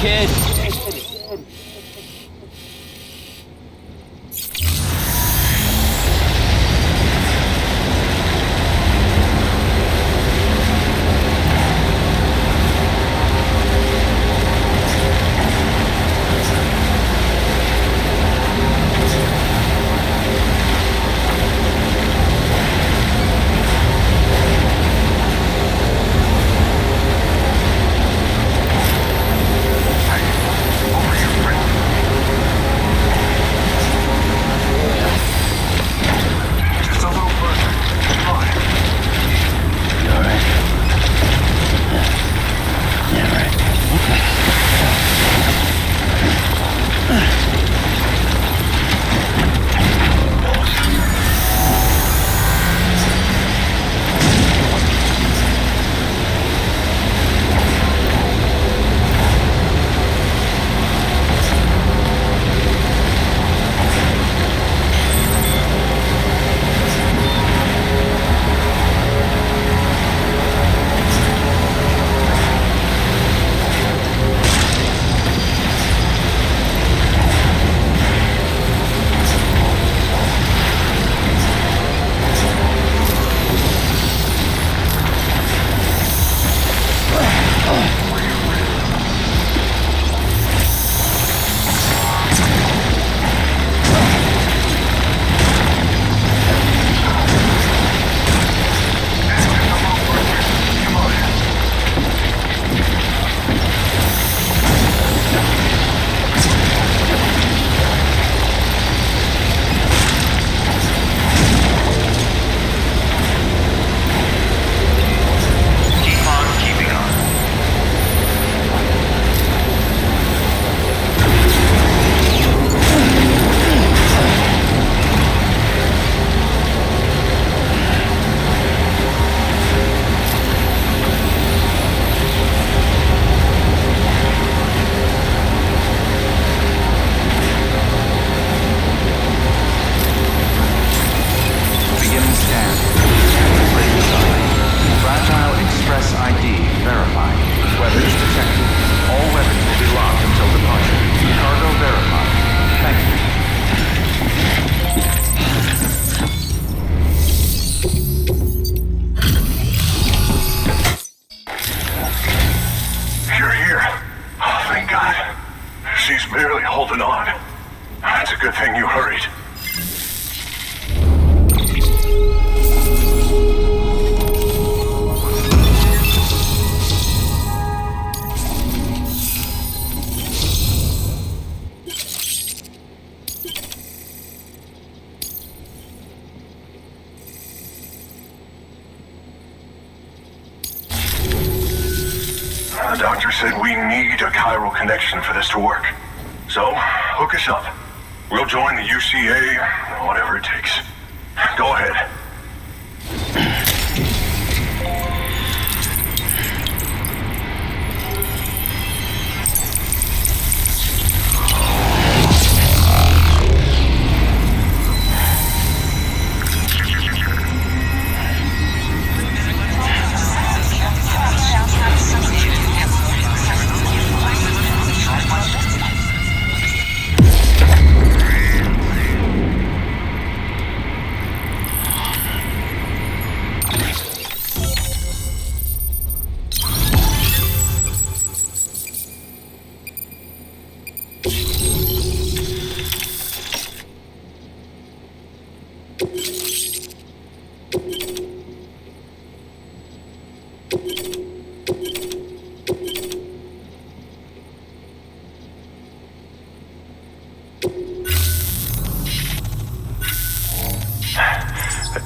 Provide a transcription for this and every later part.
Kid. She's barely holding on. It's a good thing you hurried. The doctor said we need a chiral connection for this to work. So, hook us up. We'll join the UCA, whatever it takes. Go ahead.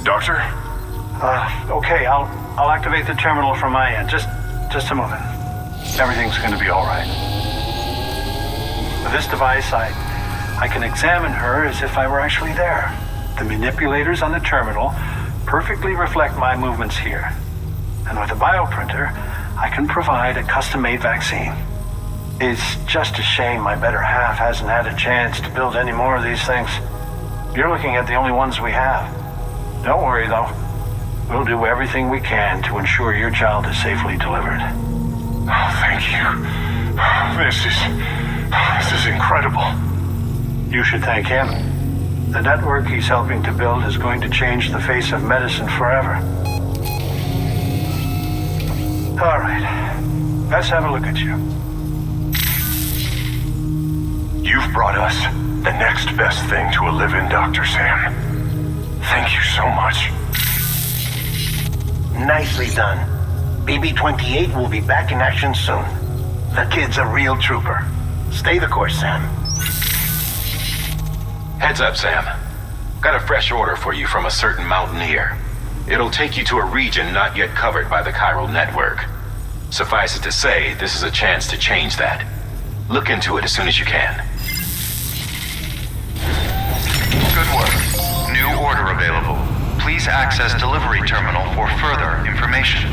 Doctor? Okay, I'll activate the terminal from my end. Just a moment. Everything's going to be all right. With this device, I can examine her as if I were actually there. The manipulators on the terminal perfectly reflect my movements here. And with a bioprinter, I can provide a custom-made vaccine. It's just a shame my better half hasn't had a chance to build any more of these things. You're looking at the only ones we have. Don't worry, though. We'll do everything we can to ensure your child is safely delivered. Oh, thank you. This is incredible. You should thank him. The network he's helping to build is going to change the face of medicine forever. All right. Let's have a look at you. You've brought us the next best thing to a live-in, Dr. Sam. Thank you so much. Nicely done. BB-28 will be back in action soon. The kid's a real trooper. Stay the course, Sam. Heads up, Sam. Got a fresh order for you from a certain mountaineer. It'll take you to a region not yet covered by the chiral network. Suffice it to say, this is a chance to change that. Look into it as soon as you can. Good work. New order available. Please access delivery terminal for further information.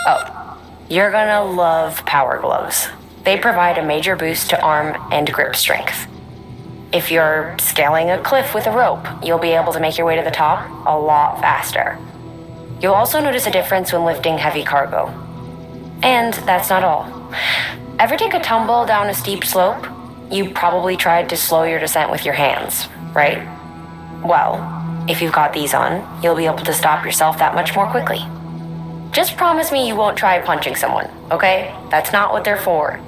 Oh, you're gonna love power gloves. They provide a major boost to arm and grip strength. If you're scaling a cliff with a rope, you'll be able to make your way to the top a lot faster. You'll also notice a difference when lifting heavy cargo. And that's not all. Ever take a tumble down a steep slope? You probably tried to slow your descent with your hands, right? Well, if you've got these on, you'll be able to stop yourself that much more quickly. Just promise me you won't try punching someone, okay? That's not what they're for.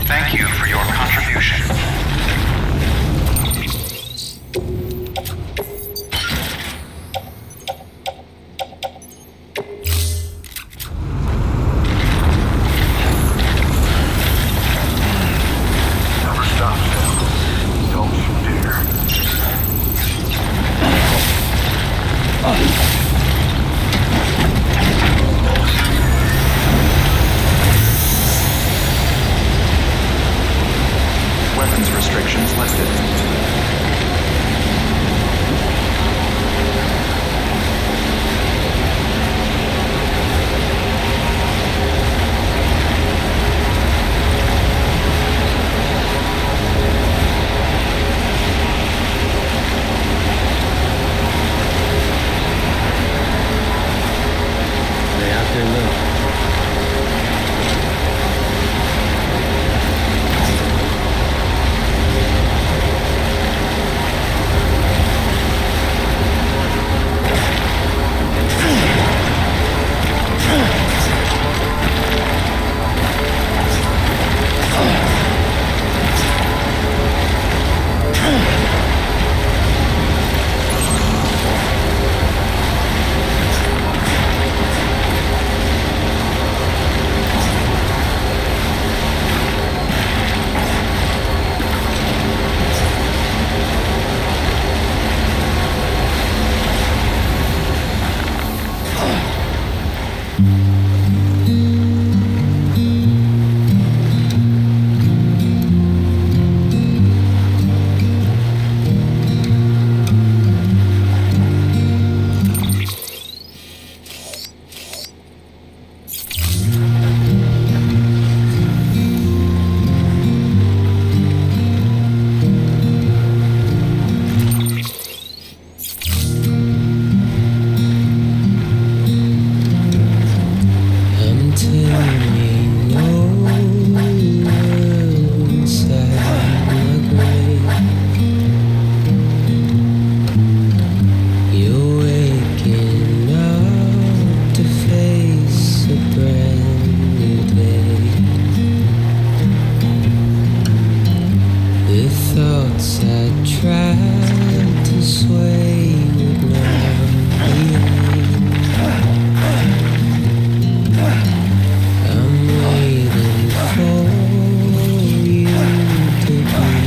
Thank you for your contribution. Never stop, Sam. Don't you dare. Weapons restrictions lifted. thoughts I tried to sway would not I'm waiting for you to be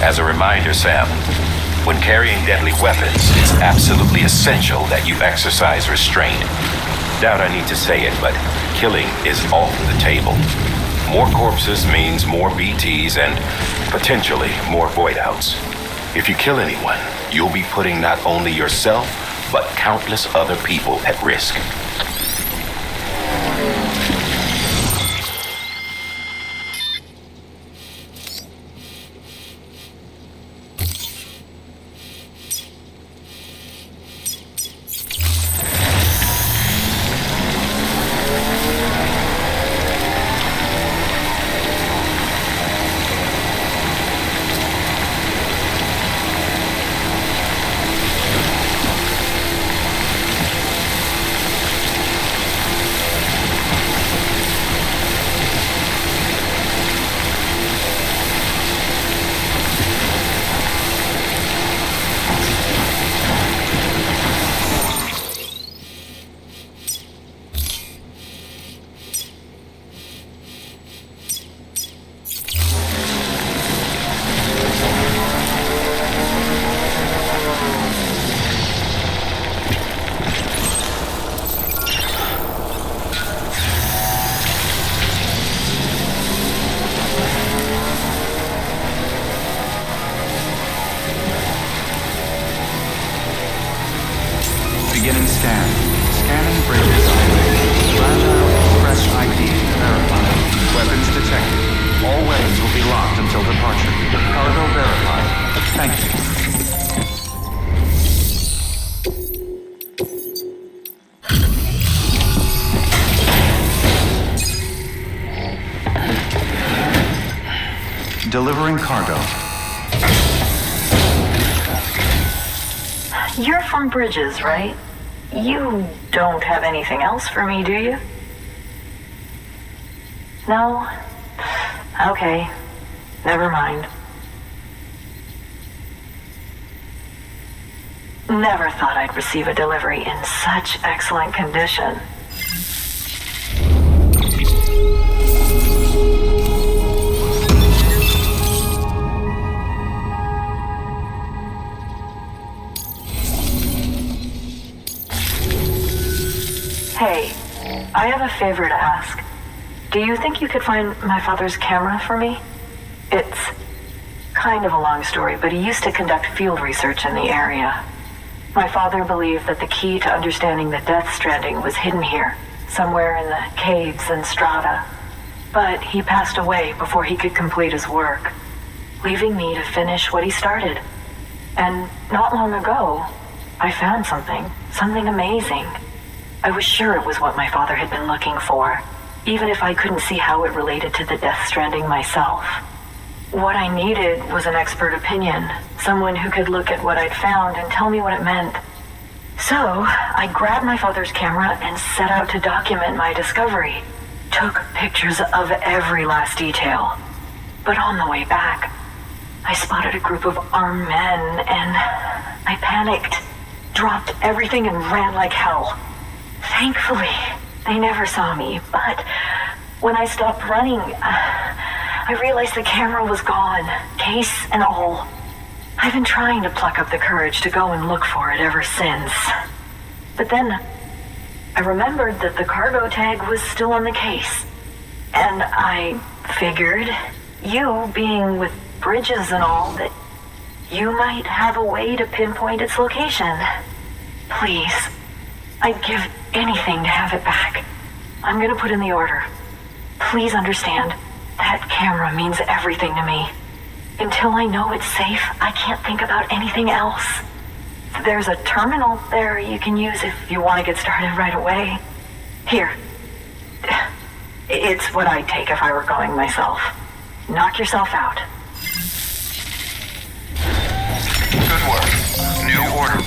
As a reminder, Sam, when carrying deadly weapons, it's absolutely essential that you exercise restraint. Doubt I need to say it, but killing is off the table. More corpses means more BTs and potentially more void-outs. If you kill anyone, you'll be putting not only yourself, but countless other people at risk. Beginning scan. Scanning bridges ID. Landau Express ID verified. Weapons detected. All weapons will be locked until departure. Cargo verified. Thank you. delivering cargo. You're from Bridges, right? You don't have anything else for me, do you? No? Okay. Never mind. Never thought I'd receive a delivery in such excellent condition. Hey, I have a favor to ask. Do you think you could find my father's camera for me? It's kind of a long story, but he used to conduct field research in the area. My father believed that the key to understanding the Death Stranding was hidden here, somewhere in the caves and strata. But he passed away before he could complete his work, leaving me to finish what he started. And not long ago, I found something amazing. I was sure it was what my father had been looking for, even if I couldn't see how it related to the Death Stranding myself. What I needed was an expert opinion, someone who could look at what I'd found and tell me what it meant. So, I grabbed my father's camera and set out to document my discovery. Took pictures of every last detail. But on the way back, I spotted a group of armed men and I panicked, dropped everything and ran like hell. Thankfully, they never saw me, but when I stopped running, I realized the camera was gone, case and all. I've been trying to pluck up the courage to go and look for it ever since. But then, I remembered that the cargo tag was still on the case. And I figured, you being with Bridges and all, that you might have a way to pinpoint its location. Please, I'd give anything to have it back. I'm gonna put in the order. Please understand, that camera means everything to me. Until I know it's safe, I can't think about anything else. There's a terminal there you can use if you want to get started right away. Here. It's what I'd take if I were going myself. Knock yourself out. Good work. New order.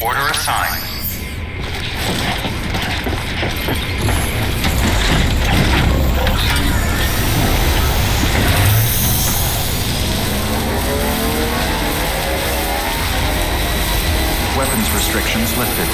Order assigned. Weapons restrictions lifted.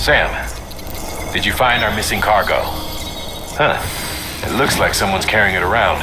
Sam, did you find our missing cargo? Huh. It looks like someone's carrying it around.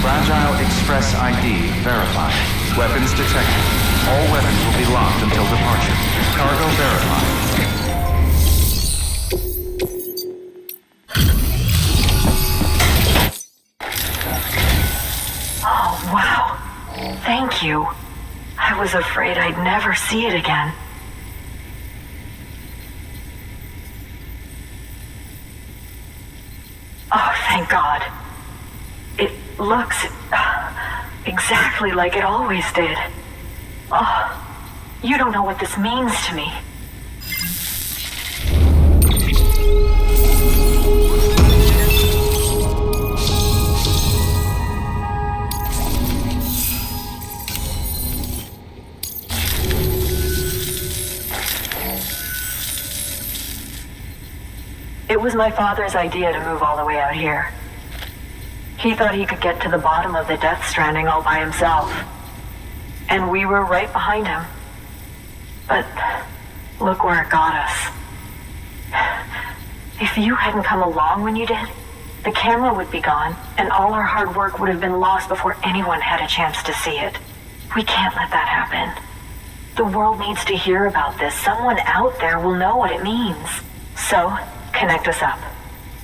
Fragile Express ID verified. Weapons detected. All weapons will be locked until departure. Cargo verified. Oh, wow. Thank you. I was afraid I'd never see it again. Oh, thank God. It looks exactly like it always did. Oh, you don't know what this means to me. It was my father's idea to move all the way out here. He thought he could get to the bottom of the Death Stranding all by himself. And we were right behind him. But look where it got us. If you hadn't come along when you did, the camera would be gone, and all our hard work would have been lost before anyone had a chance to see it. We can't let that happen. The world needs to hear about this. Someone out there will know what it means. So, connect us up.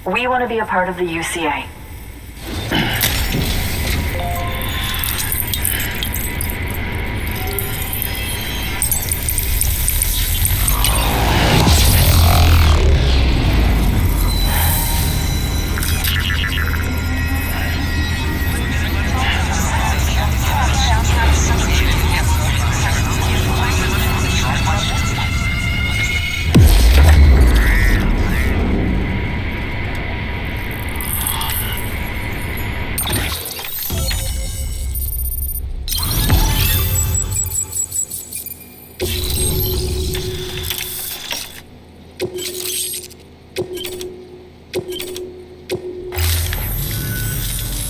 We want to be a part of the UCA.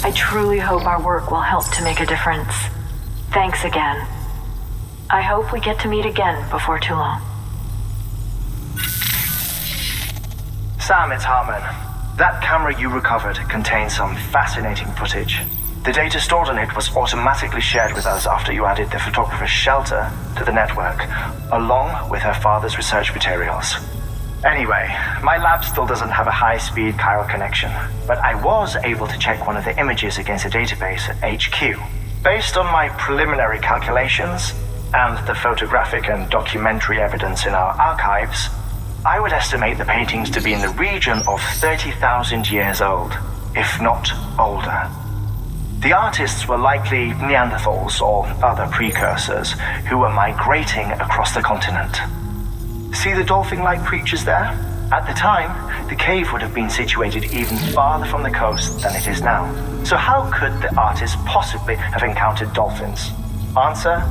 I truly hope our work will help to make a difference. Thanks again. I hope we get to meet again before too long. Sam, it's Hartman. That camera you recovered contains some fascinating footage. The data stored on it was automatically shared with us after you added the photographer's shelter to the network, along with her father's research materials. Anyway, my lab still doesn't have a high-speed chiral connection, but I was able to check one of the images against a database at HQ. Based on my preliminary calculations and the photographic and documentary evidence in our archives, I would estimate the paintings to be in the region of 30,000 years old, if not older. The artists were likely Neanderthals or other precursors who were migrating across the continent. See the dolphin-like creatures there? At the time, the cave would have been situated even farther from the coast than it is now. So how could the artists possibly have encountered dolphins? Answer: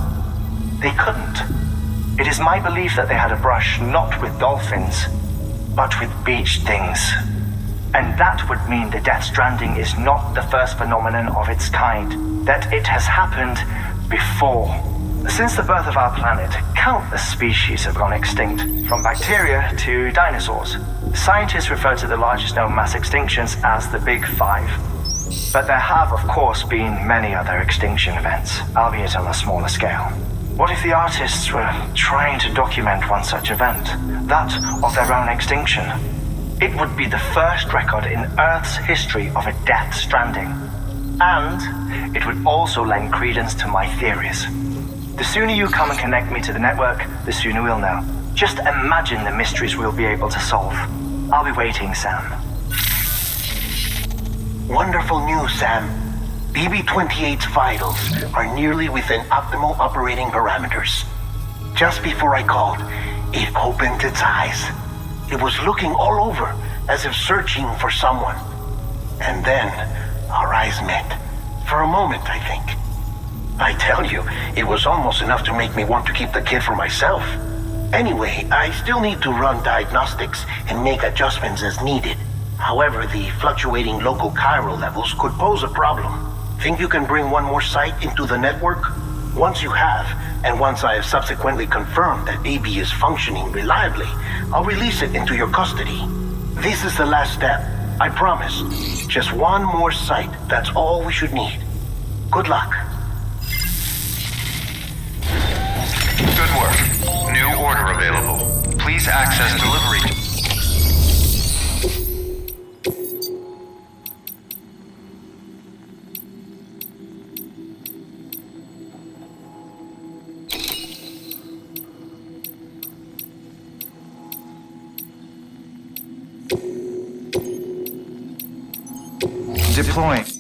they couldn't. It is my belief that they had a brush not with dolphins, but with beach things. And that would mean the Death Stranding is not the first phenomenon of its kind, that it has happened before. Since the birth of our planet, countless species have gone extinct, from bacteria to dinosaurs. Scientists refer to the largest known mass extinctions as the Big Five. But there have, of course, been many other extinction events, albeit on a smaller scale. What if the artists were trying to document one such event, that of their own extinction? It would be the first record in Earth's history of a Death Stranding. And it would also lend credence to my theories. The sooner you come and connect me to the network, the sooner we'll know. Just imagine the mysteries we'll be able to solve. I'll be waiting, Sam. Wonderful news, Sam. BB-28's vitals are nearly within optimal operating parameters. Just before I called, it opened its eyes. It was looking all over, as if searching for someone. And then, our eyes met. For a moment, I think. I tell you, it was almost enough to make me want to keep the kid for myself. Anyway, I still need to run diagnostics and make adjustments as needed. However, the fluctuating local chiral levels could pose a problem. Think you can bring one more site into the network? Once you have, and once I have subsequently confirmed that AB is functioning reliably, I'll release it into your custody. This is the last step, I promise. Just one more site, that's all we should need. Good luck. Good work. New order available. Please access delivery. Deploying.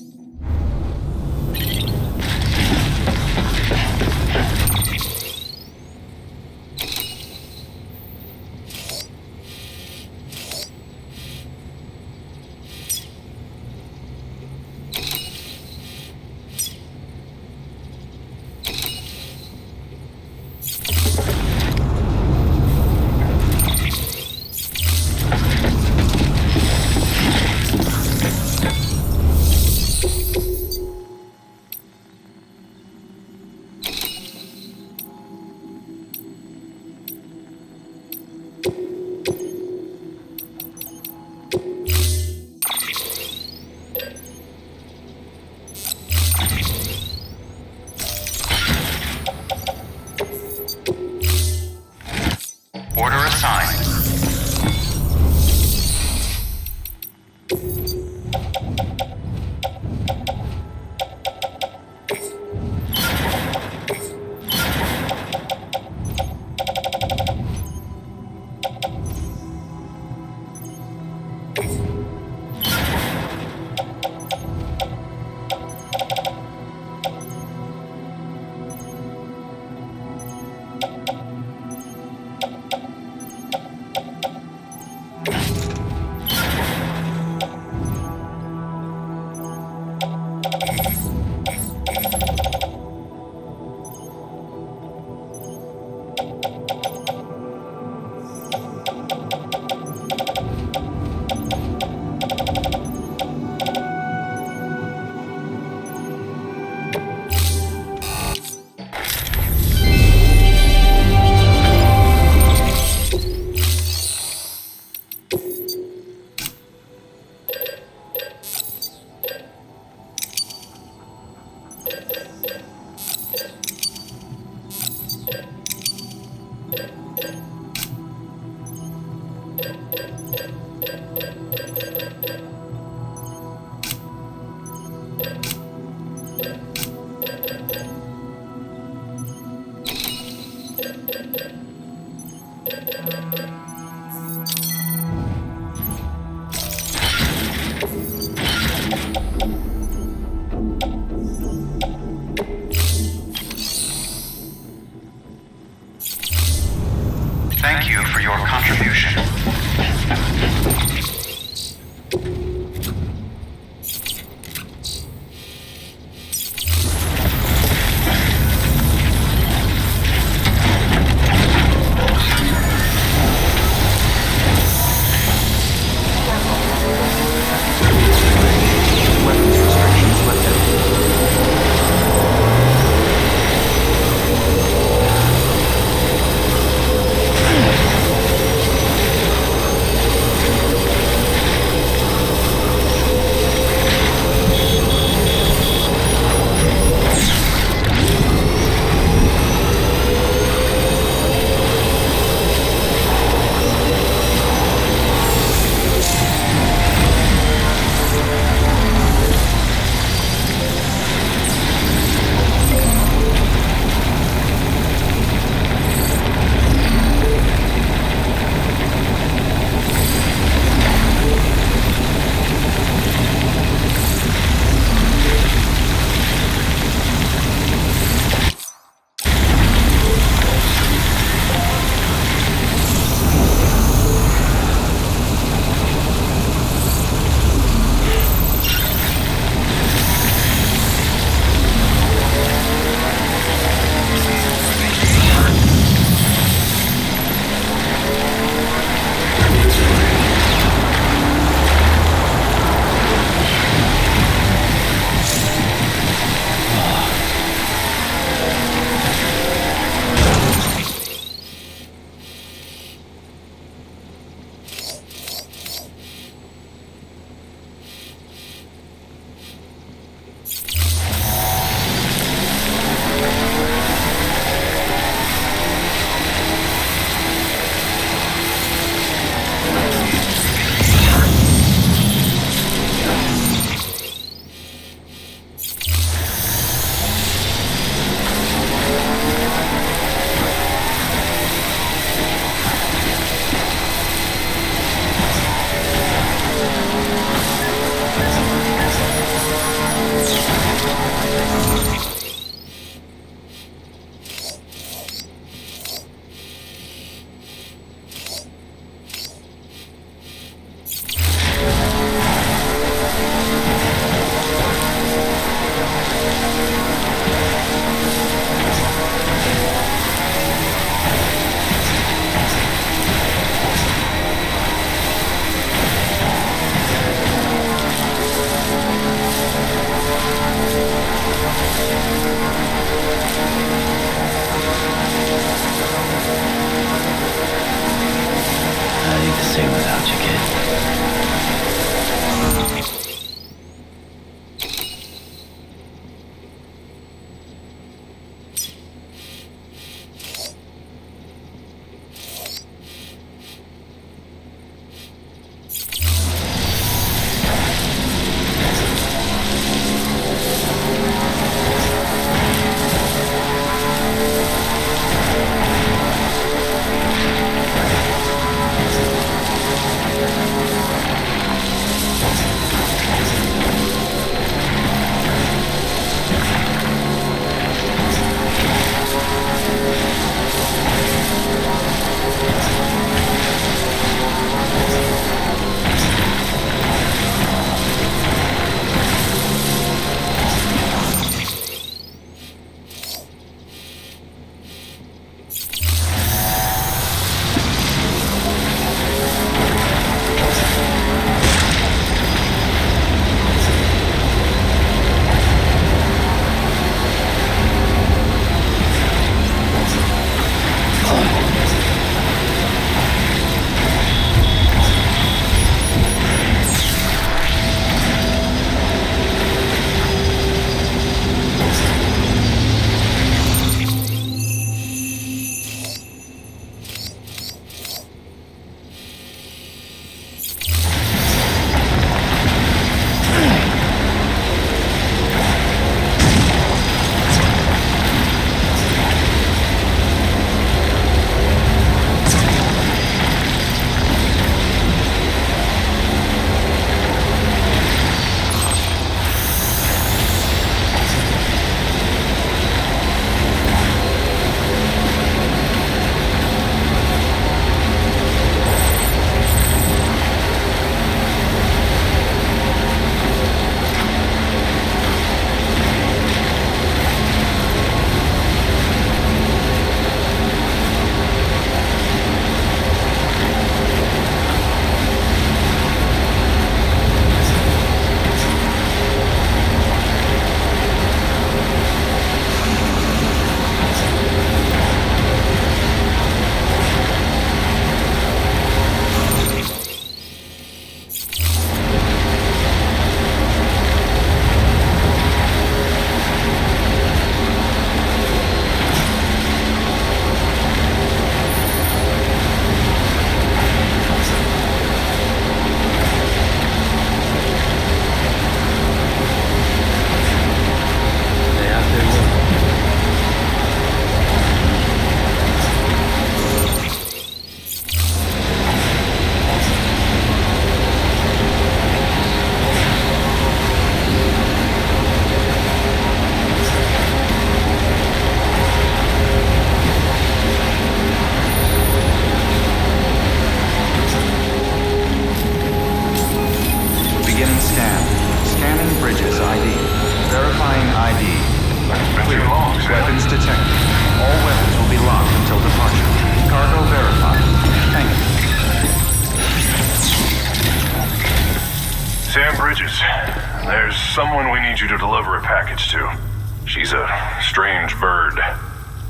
there's someone we need you to deliver a package to. She's a strange bird.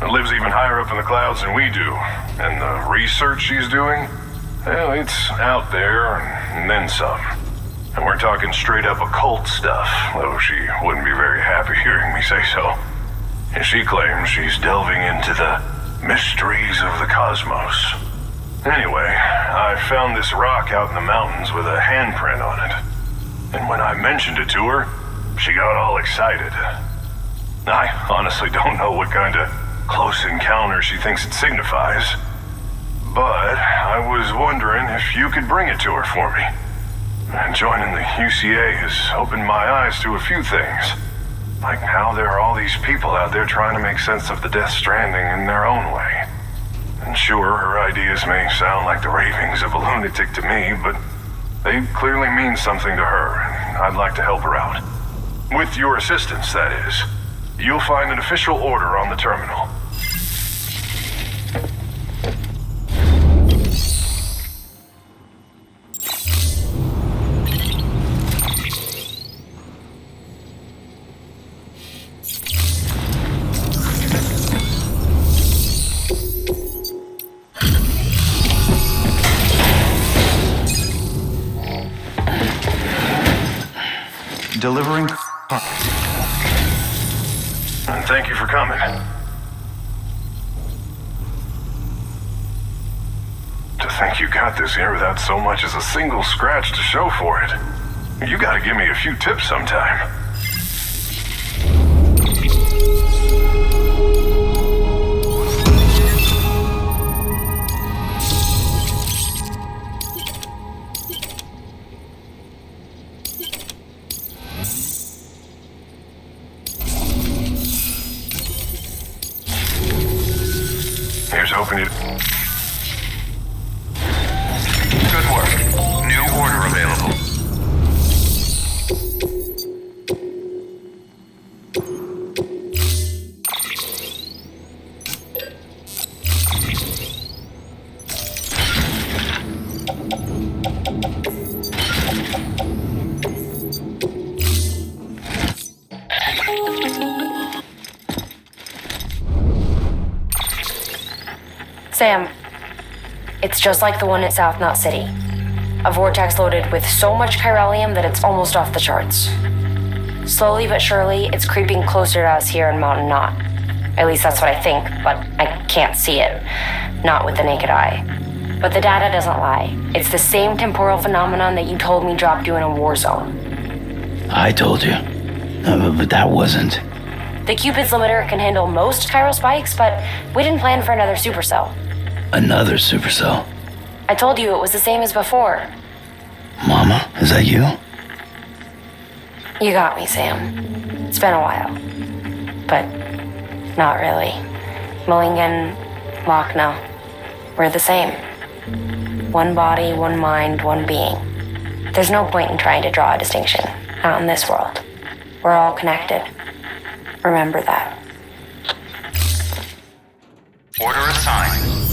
It lives even higher up in the clouds than we do. And the research she's doing, well, it's out there and then some. And we're talking straight up occult stuff, though she wouldn't be very happy hearing me say so. And she claims she's delving into the mysteries of the cosmos. Anyway, I found this rock out in the mountains with a handprint on it. And when I mentioned it to her, she got all excited. I honestly don't know what kind of close encounter she thinks it signifies. But I was wondering if you could bring it to her for me. And joining the UCA has opened my eyes to a few things. Like how there are all these people out there trying to make sense of the Death Stranding in their own way. And sure, her ideas may sound like the ravings of a lunatic to me, but they clearly mean something to her, and I'd like to help her out. With your assistance, that is. You'll find an official order on the terminal. Delivering. And thank you for coming. To think you got this here without so much as a single scratch to show for it. You gotta give me a few tips sometime. Here's hoping you... Good work. New order available. Sam, it's just like the one at South Knot City. A vortex loaded with so much chiralium that it's almost off the charts. Slowly but surely, it's creeping closer to us here in Mountain Knot. At least that's what I think, but I can't see it. Not with the naked eye. But the data doesn't lie. It's the same temporal phenomenon that you told me dropped you in a war zone. I told you. But that wasn't. The Cupid's limiter can handle most chiral spikes, but we didn't plan for another supercell. Another supercell. I told you it was the same as before. Mama, is that you? You got me, Sam. It's been a while. But not really. Mulligan, Lochna, we're the same. One body, one mind, one being. There's no point in trying to draw a distinction. Not in this world. We're all connected. Remember that. Order assigned.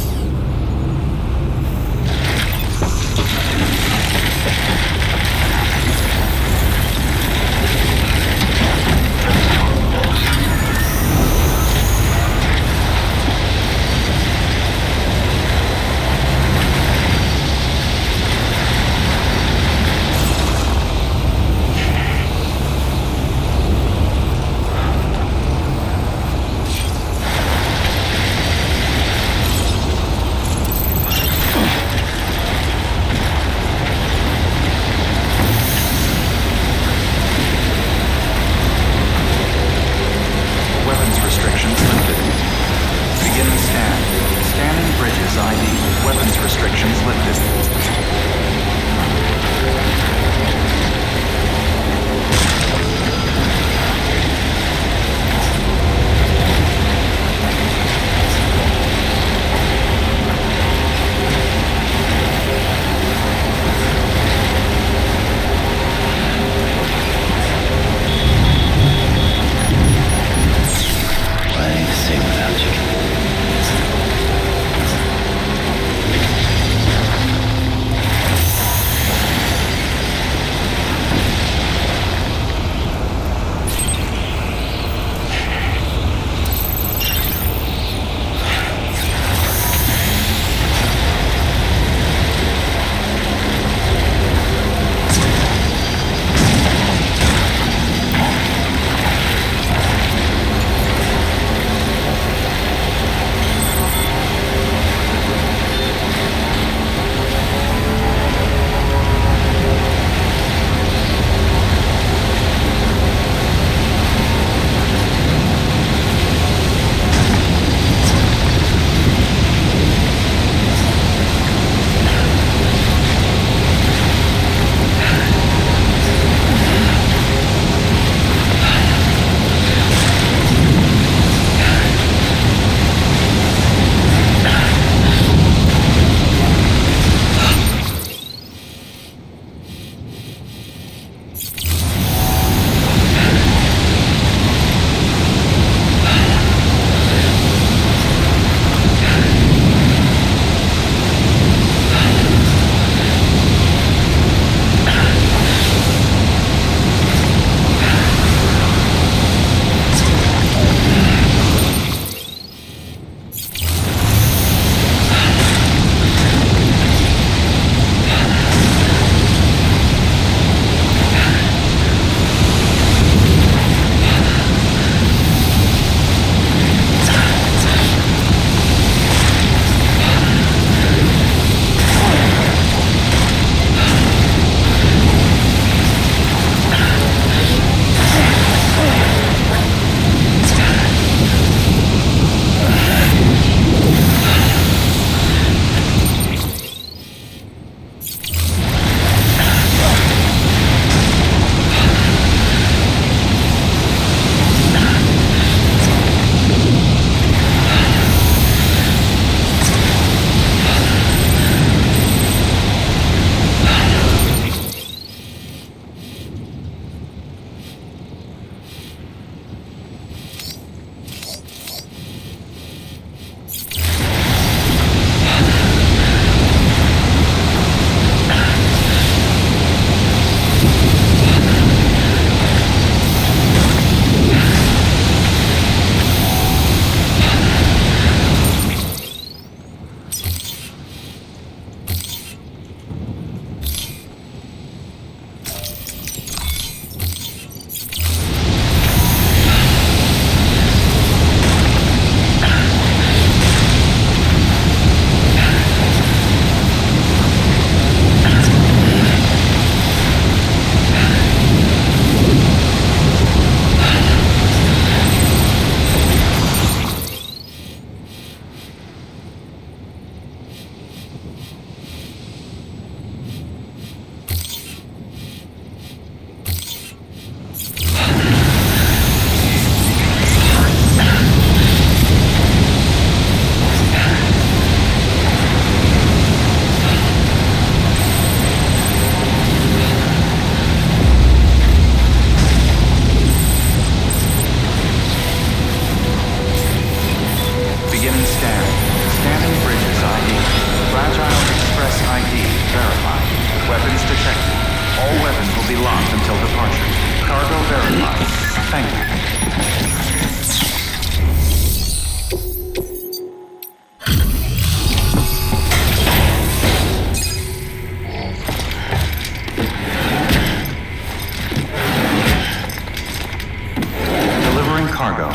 cargo.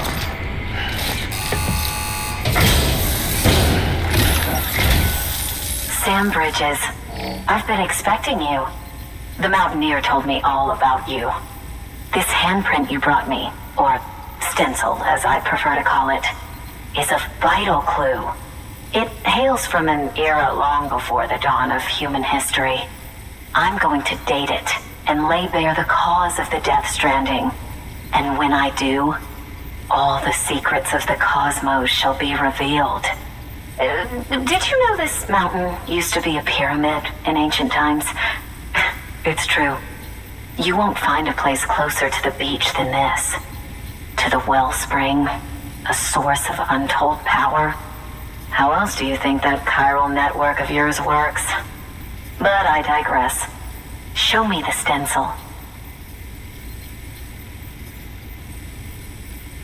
Sam Bridges, I've been expecting you. The Mountaineer told me all about you. This handprint you brought me, or stencil as I prefer to call it, is a vital clue. It hails from an era long before the dawn of human history. I'm going to date it and lay bare the cause of the Death Stranding. And when I do, all the secrets of the cosmos shall be revealed. Did you know this mountain used to be a pyramid in ancient times? It's true. You won't find a place closer to the beach than this. To the wellspring, a source of untold power. How else do you think that chiral network of yours works? But I digress. Show me the stencil.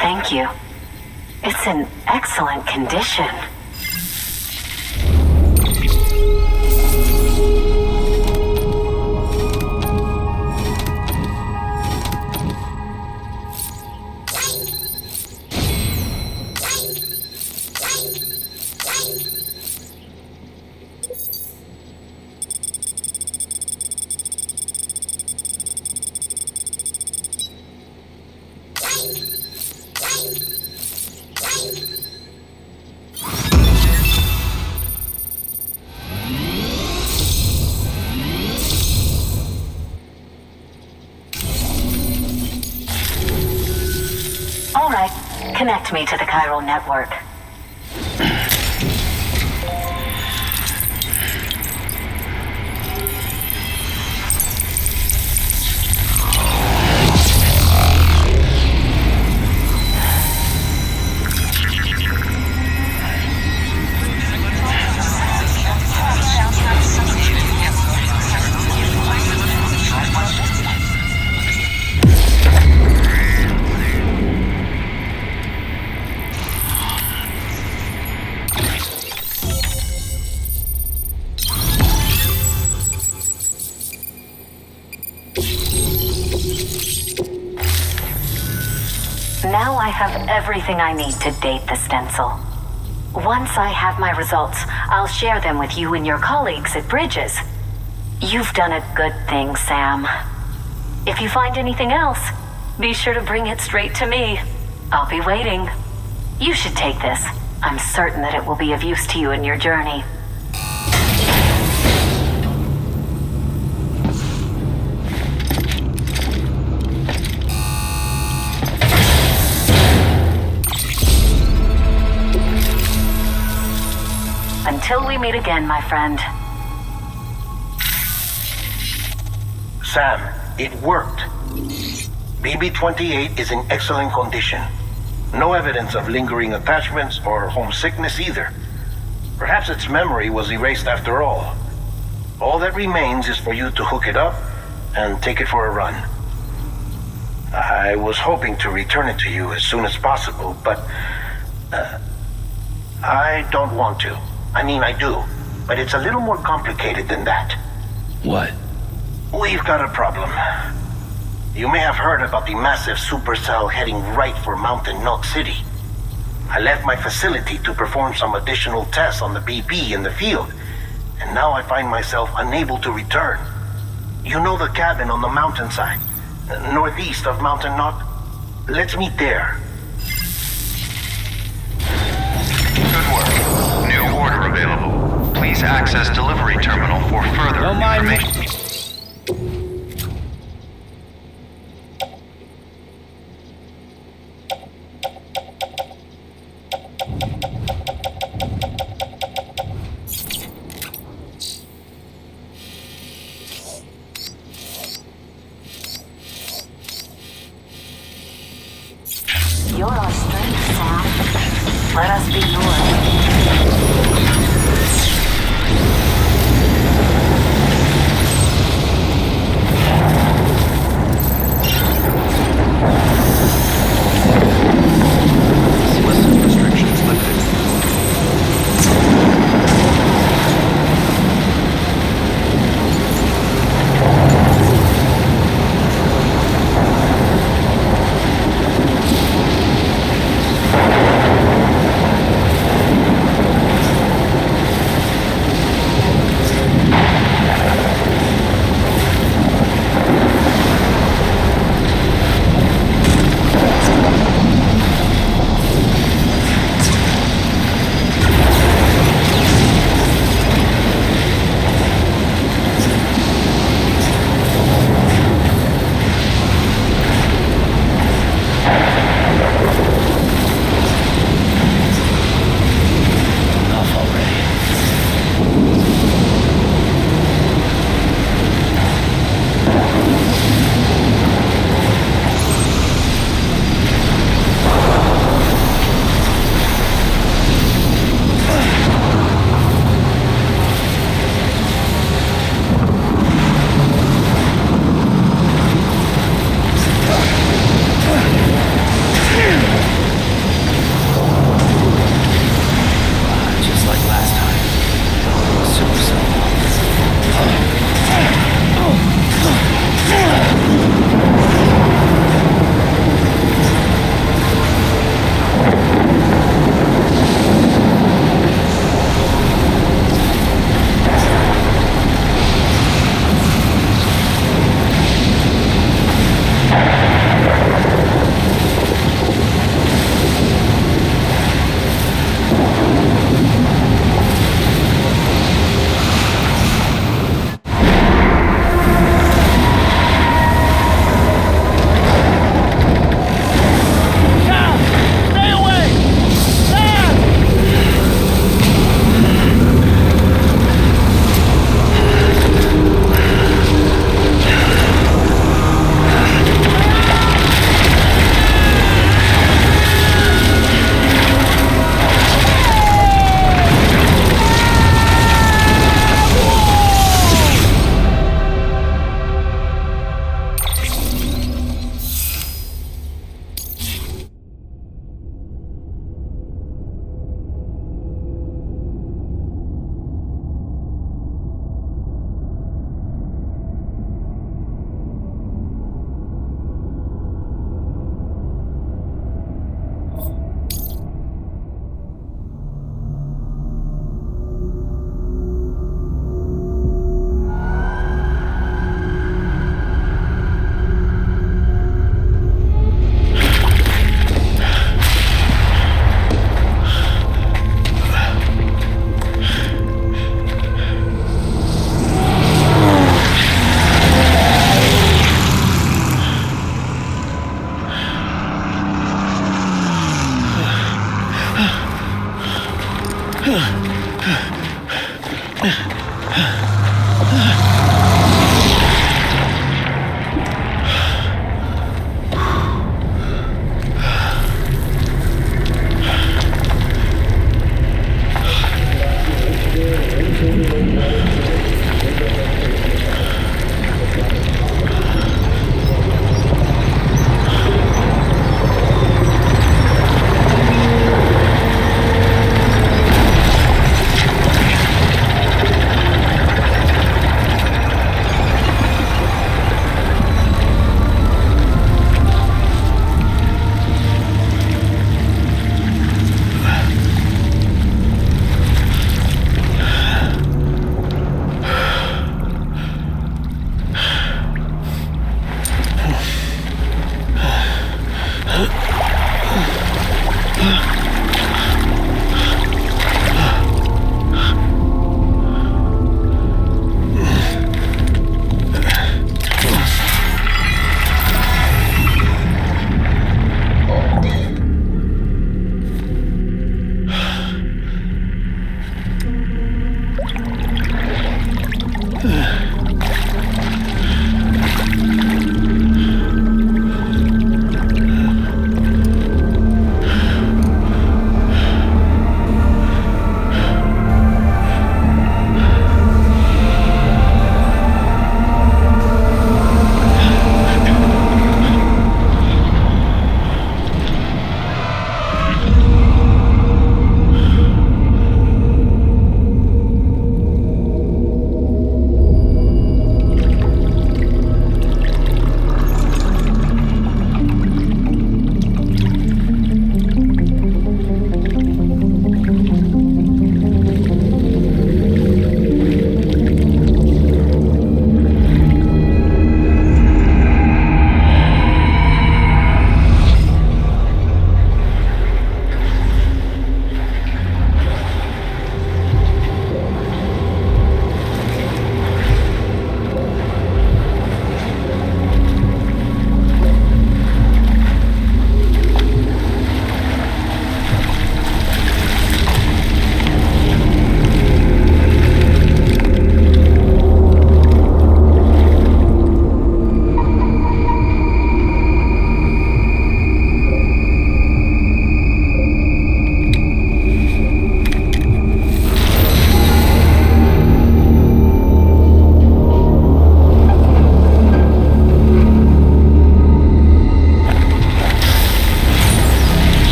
Thank you. It's in excellent condition. All right, connect me to the chiral network. Now I have everything I need to date the stencil. Once I have my results, I'll share them with you and your colleagues at Bridges. You've done a good thing, Sam. If you find anything else, be sure to bring it straight to me. I'll be waiting. You should take this. I'm certain that it will be of use to you in your journey. Until we meet again, my friend. Sam, it worked. BB-28 is in excellent condition. No evidence of lingering attachments or homesickness either. Perhaps its memory was erased after all. All that remains is for you to hook it up and take it for a run. I was hoping to return it to you as soon as possible, but I don't want to. I mean, I do, but it's a little more complicated than that. What? We've got a problem. You may have heard about the massive supercell heading right for Mountain Milk City. I left my facility to perform some additional tests on the BB in the field, and now I find myself unable to return. You know the cabin on the mountainside, northeast of Mountain Knot? Let's meet there. Good work. New order available. Please access delivery terminal for further information. You're our strength, Sam. Let us be yours. Listed restrictions lifted.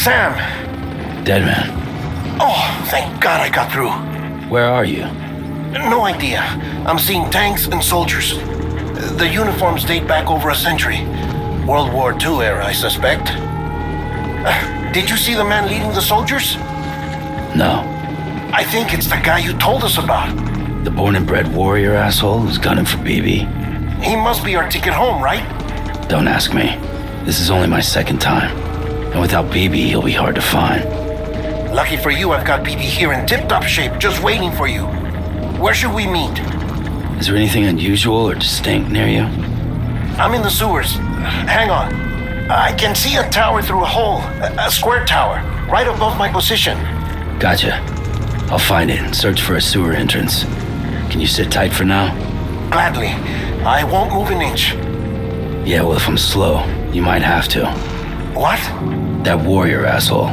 Sam! Dead man. Oh, thank God I got through. Where are you? No idea. I'm seeing tanks and soldiers. The uniforms date back over a century. World War II era, I suspect. Did you see the man leading the soldiers? No. I think it's the guy you told us about. The born and bred warrior asshole who's gunning for BB? He must be our ticket home, right? Don't ask me. This is only my second time. And without BB, he'll be hard to find. Lucky for you, I've got BB here in tip-top shape, just waiting for you. Where should we meet? Is there anything unusual or distinct near you? I'm in the sewers. Hang on. I can see a tower through a hole. A square tower, right above my position. Gotcha. I'll find it and search for a sewer entrance. Can you sit tight for now? Gladly. I won't move an inch. Yeah, well, if I'm slow, you might have to. What? That warrior asshole.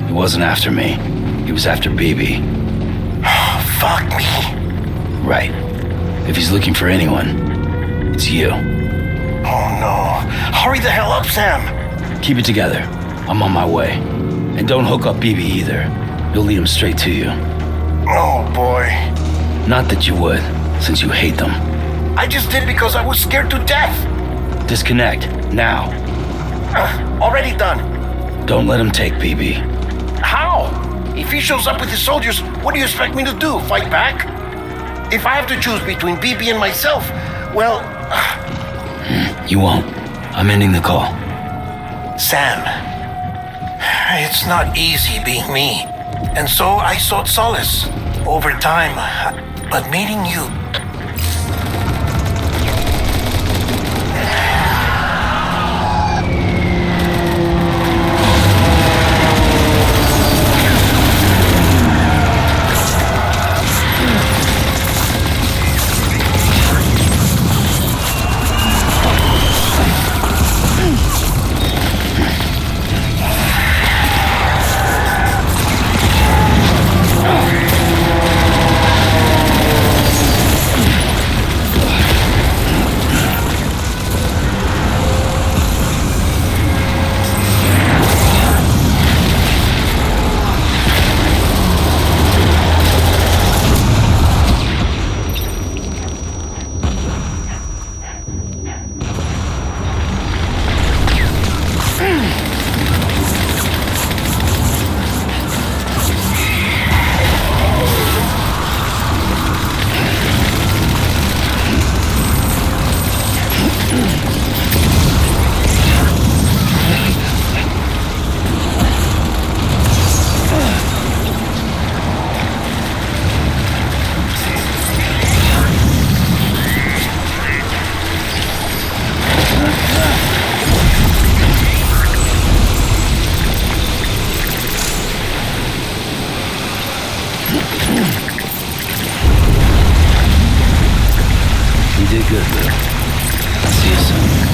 He wasn't after me. He was after BB. Fuck me. Right. If he's looking for anyone, it's you. Oh no. Hurry the hell up, Sam. Keep it together. I'm on my way. And don't hook up BB either. You'll lead him straight to you. Oh boy. Not that you would, since you hate them. I just did because I was scared to death. Disconnect, now. Already done. Don't let him take BB. How? If he shows up with his soldiers, what do you expect me to do? Fight back? If I have to choose between BB and myself, well... You won't. I'm ending the call. Sam, it's not easy being me. And so I sought solace over time. But meeting you... You did good, Lou. I'll see you soon.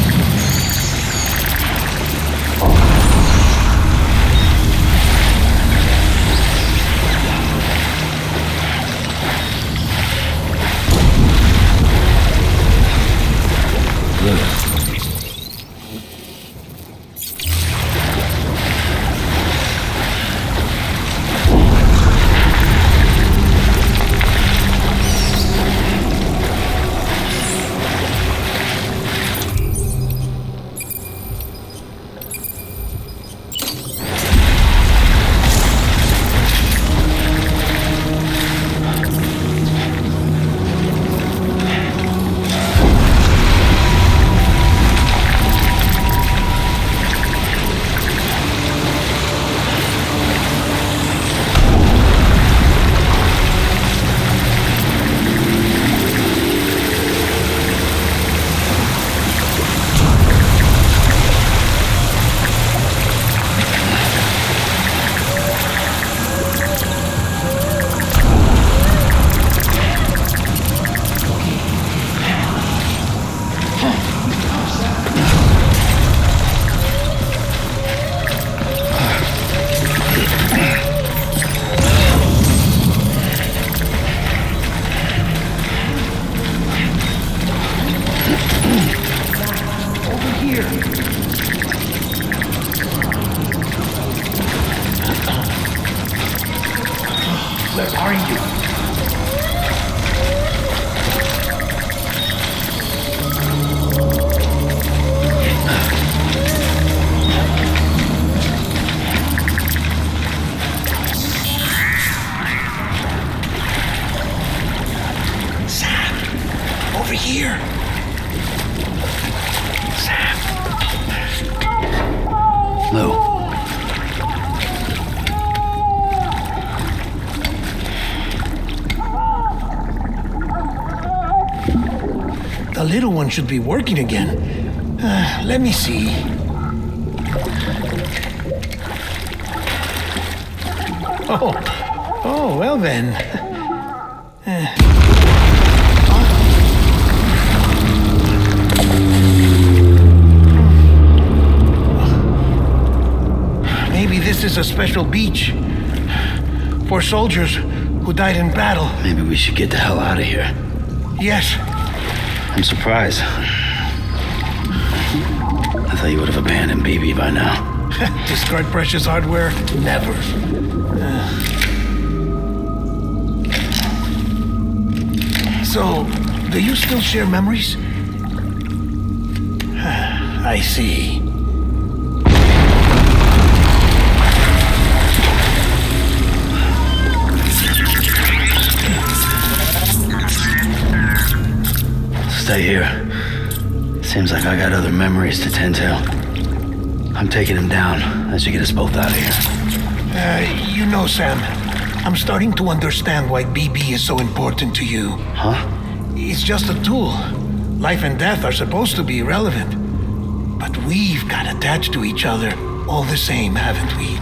Where are you? Sam, over here. Sam. Lou. The little one should be working again. Let me see. Oh, well then. Maybe this is a special beach for soldiers who died in battle. Maybe we should get the hell out of here. Yes. I'm surprised. I thought you would have abandoned BB by now. Discard precious hardware? Never. So, do you still share memories? I see. Stay here. Seems like I got other memories to tend to. I'm taking him down as you get us both out of here. You know, Sam, I'm starting to understand why BB is so important to you. Huh? It's just a tool. Life and death are supposed to be irrelevant. But we've got attached to each other all the same, haven't we?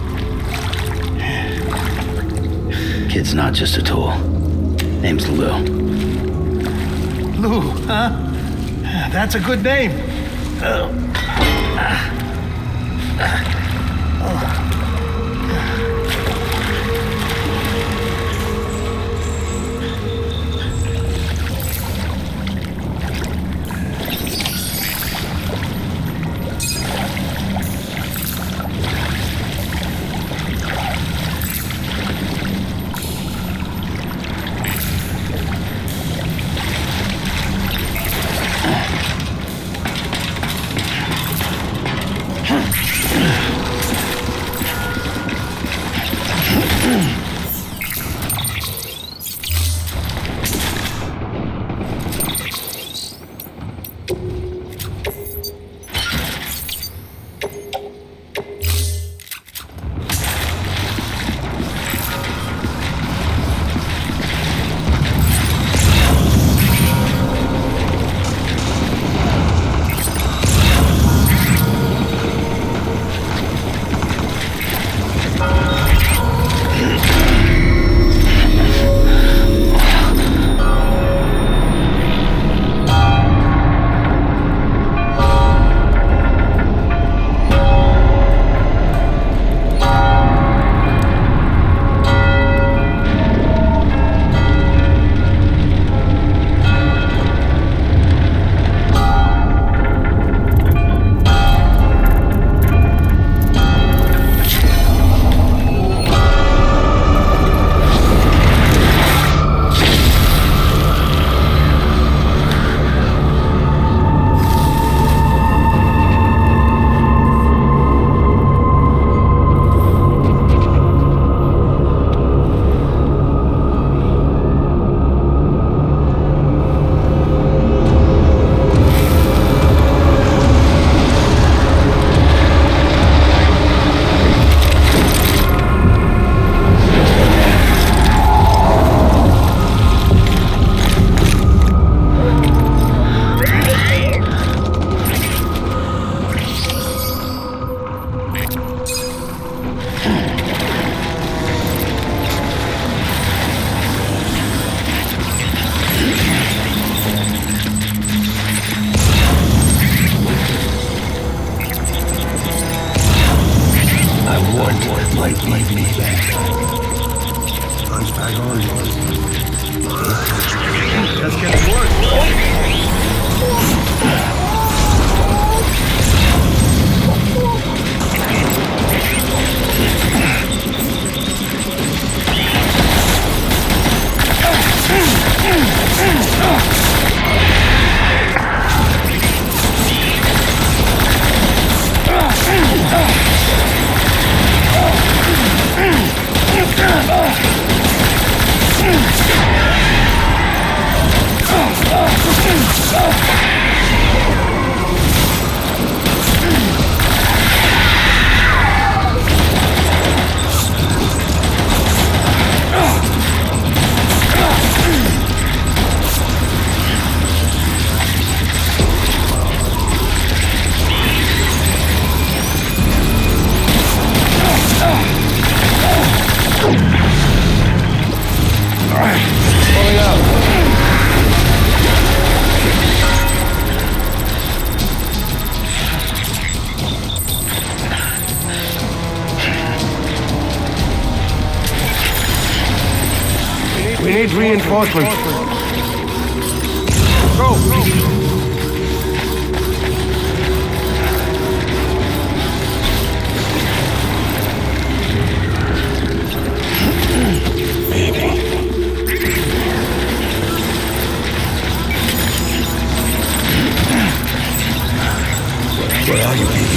Kid's not just a tool. Name's Lou. Lou, huh? That's a good name. We need reinforcements. Go! Where are you, baby?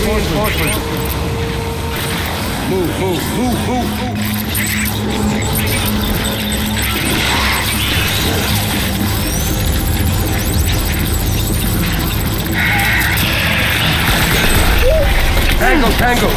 Reinforcements. Move. Tango.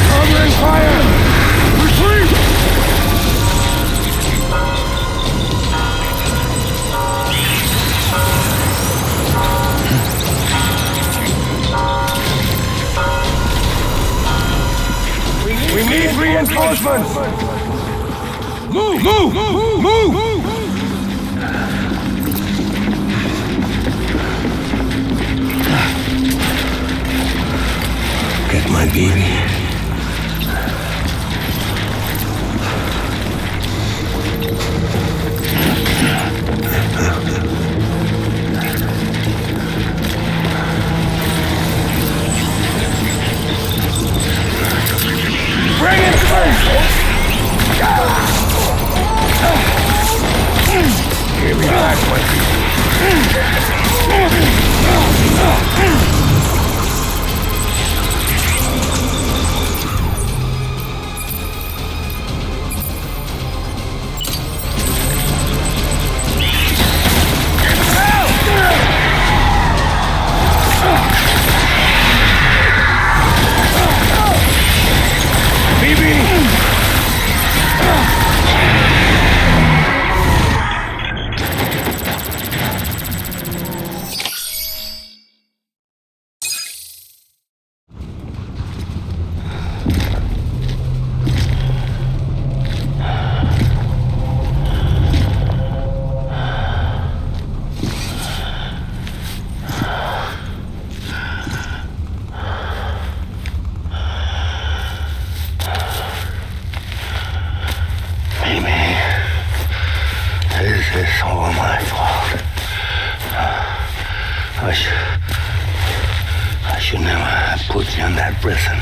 Covering fire! Retreat! We need reinforcements! Move! Get my baby. Bring it through! Give me that one. It's all my fault. I should never have put you in that prison.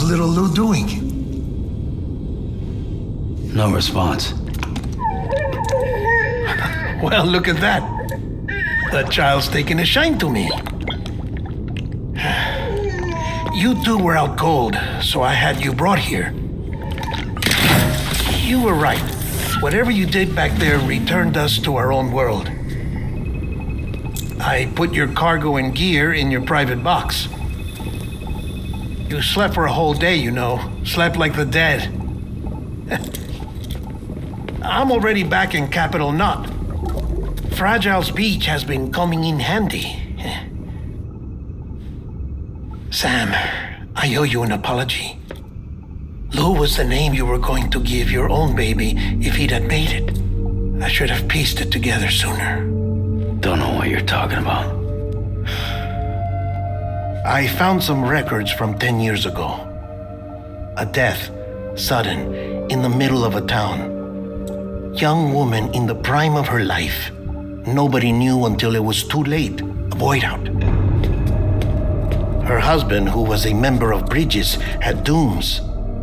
little Lou doing? No response. Well, look at that. The child's taking a shine to me. You two were out cold, so I had you brought here. You were right. Whatever you did back there returned us to our own world. I put your cargo and gear in your private box. You slept for a whole day, you know. Slept like the dead. I'm already back in Capital Knot. Fragile's beach has been coming in handy. Sam, I owe you an apology. Lou was the name you were going to give your own baby if he'd had made it. I should have pieced it together sooner. Don't know what you're talking about. I found some records from 10 years ago. A death, sudden, in the middle of a town. Young woman in the prime of her life. Nobody knew until it was too late. A void out. Her husband, who was a member of Bridges, had dooms.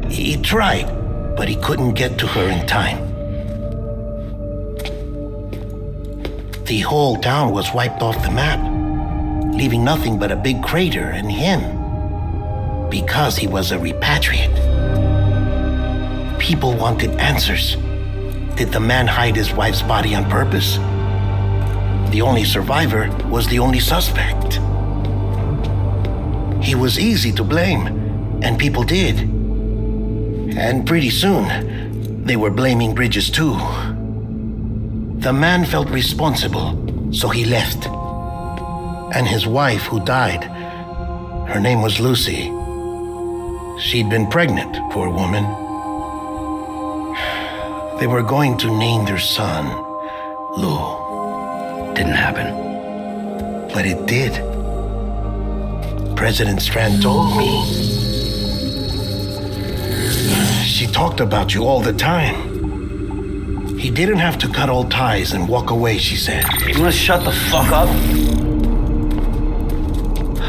He tried, but he couldn't get to her in time. The whole town was wiped off the map, leaving nothing but a big crater and him, because he was a repatriate. People wanted answers. Did the man hide his wife's body on purpose? The only survivor was the only suspect. He was easy to blame, and people did. And pretty soon, they were blaming Bridges too. The man felt responsible, so he left. And his wife, who died, her name was Lucy. She'd been pregnant, poor woman. They were going to name their son Lou. Didn't happen. But it did. President Strand told me. She talked about you all the time. He didn't have to cut all ties and walk away, she said. You wanna shut the fuck up?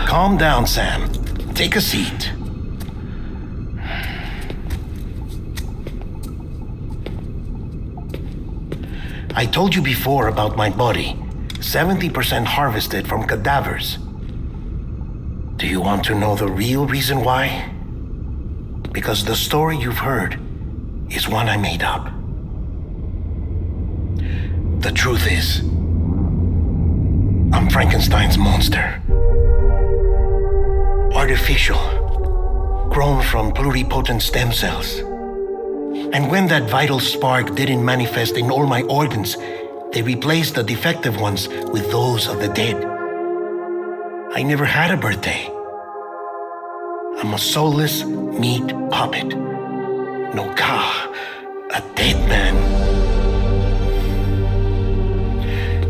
Calm down, Sam. Take a seat. I told you before about my body. 70% harvested from cadavers. Do you want to know the real reason why? Because the story you've heard is one I made up. The truth is, I'm Frankenstein's monster. Artificial, grown from pluripotent stem cells. And when that vital spark didn't manifest in all my organs, they replaced the defective ones with those of the dead. I never had a birthday. I'm a soulless meat puppet. No ka, a dead man.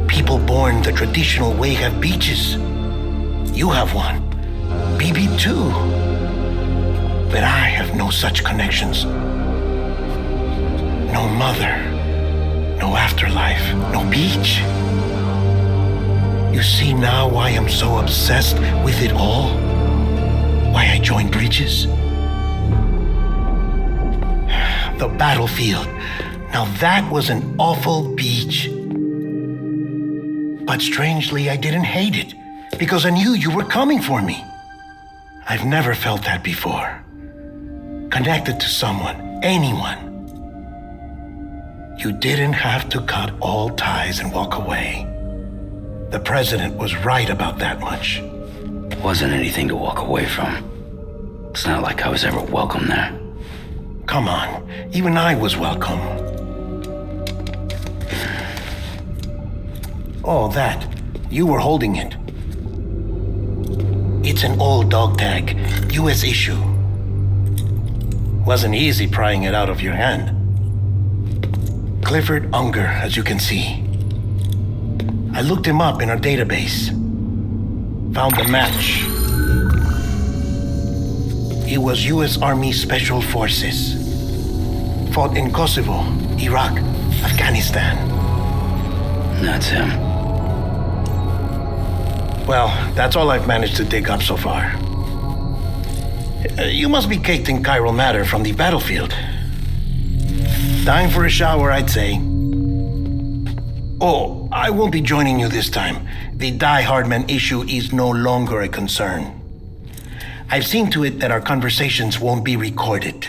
People born the traditional way have beaches. You have one. BB too. But I have no such connections. No mother, no afterlife, no beach. You see now why I'm so obsessed with it all? Why I joined Bridges? The battlefield. Now that was an awful beach. But strangely, I didn't hate it because I knew you were coming for me. I've never felt that before. Connected to someone, anyone. You didn't have to cut all ties and walk away. The president was right about that much. Wasn't anything to walk away from. It's not like I was ever welcome there. Come on, even I was welcome. Oh, that. You were holding it. It's an old dog tag, US issue. Wasn't easy prying it out of your hand. Clifford Unger, as you can see. I looked him up in our database. Found the match. He was U.S. Army Special Forces. Fought in Kosovo, Iraq, Afghanistan. That's him. Well, that's all I've managed to dig up so far. You must be caked in chiral matter from the battlefield. Time for a shower, I'd say. Oh, I won't be joining you this time. The Die Hardman issue is no longer a concern. I've seen to it that our conversations won't be recorded.